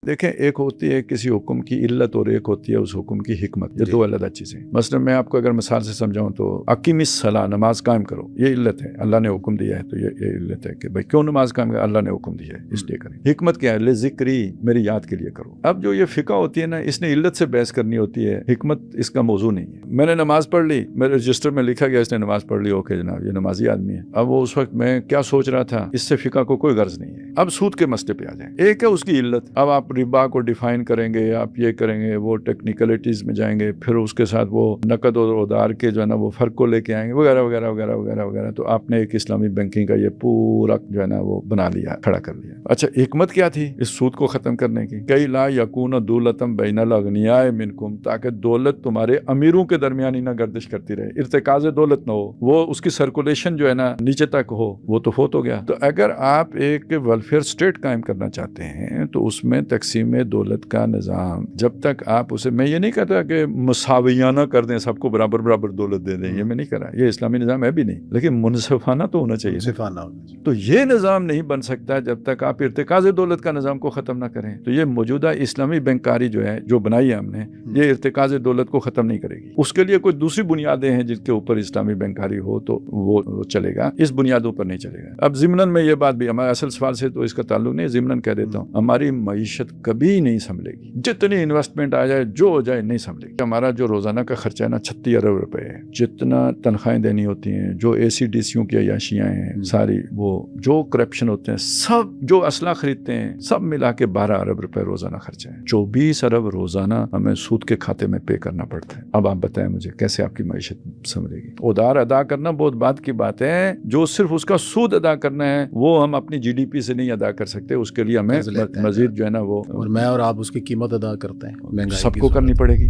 देखें, एक होती है किसी हुक्म की इल्लत और एक होती है उस हुक्म की हिकमत। ये दो अलग चीज़ें। मसलन मैं आपको अगर मिसाल से समझाऊं तो अकीमिस सला, नमाज कायम करो, ये इल्लत है, अल्लाह ने हुक्म दिया है, तो ये इल्लत है कि भाई क्यों नमाज कायम करो, अल्लाह ने हुक्म दिया है इसलिए करें। हिकमत क्या है? ले ज़िक्री, मेरी याद के लिए करो। अब जो ये फ़िक़ा होती है ना, इसने इल्लत से बहस करनी होती है, हिकमत इसका मौजू नहीं है। मैंने नमाज पढ़ ली, मेरे रजिस्टर में लिखा गया इसने नमाज पढ़ ली, ओके जनाब ये नमाजी आदमी है। अब वो उस वक्त मैं क्या सोच रहा था, इससे फ़िक़ा को कोई गर्ज नहीं है। अब सूद के मसले पे आ जाए। एक है उसकी इल्लत, अब आप रिबा को डिफाइन करेंगे, आप ये करेंगे, वो टेक्निकलिटीज में जाएंगे, फिर उसके साथ वो नकद और उधार के जो है ना वो फर्क को लेके आएंगे वगैरह वगैरह वगैरह वगैरह वगैरह। तो आपने एक इस्लामी बैंकिंग का ये पूरा जो है ना वो बना लिया, खड़ा कर लिया। अच्छा, हिकमत क्या थी इस सूद को खत्म करने की? कई ला यकून दूलतम बैनल अगनियाए मिनकुम, ताकि दौलत तुम्हारे अमीरों के दरमियान ही ना गर्दिश करती रहे, इर्तिकाज दौलत ना हो, वो उसकी सर्कुलेशन जो है ना नीचे तक हो। वो तो फोत हो गया। तो अगर आप एक वेलफेयर स्टेट कायम करना चाहते हैं तो उसमें तकसीम दौलत का निज़ाम, जब तक आप उसे, मैं ये नहीं कहता कि मुसावियाना कर दें, सबको बराबर बराबर दौलत दे दें, ये मैं नहीं कर रहा, ये इस्लामी निज़ाम है भी नहीं, लेकिन मुनसिफाना तो होना चाहिए। तो ये निज़ाम नहीं बन सकता जब तक आप इर्तिकाज दौलत का निज़ाम को ख़त्म ना करें। तो ये मौजूदा इस्लामी बैंकारी जो है, जो बनाई है हमने, ये इर्तिकाज दौलत को ख़त्म नहीं करेगी। उसके लिए कोई दूसरी बुनियादें हैं जिसके ऊपर इस्लामी बैंकारी हो तो वो चलेगा, इस बुनियादों पर नहीं चलेगा। अब ज़िमनन में ये बात भी, हमारे असल सवाल से तो इसका ताल्लुक नहीं, ज़िमनन कह देता हूँ, हमारी मईशत कभी नहीं संभलेगी, जितनी इन्वेस्टमेंट आ जाए, जो हो जाए, नहीं संभलेगी। हमारा जो रोजाना का खर्चा है ना 36 अरब रुपए है, जितना तनख्वाहें देनी होती हैं, जो ACDCयों की अयाशियाँ हैं सारी, वो जो करप्शन होते हैं, सब जो असला खरीदते हैं, सब मिला के 12 अरब रुपए रोजाना खर्चा है। 24 अरब रोजाना हमें सूद के खाते में पे करना पड़ता है। अब आप बताएं मुझे कैसे आपकी मईशत संभलेगी? उधार अदा करना बहुत बात की बात है, जो सिर्फ उसका सूद अदा करना है वो हम अपनी GDP से नहीं अदा कर सकते, उसके लिए हमें मजीद जो है ना वो, और मैं और आप उसकी कीमत अदा करते हैं, सबको करनी पड़ेगी।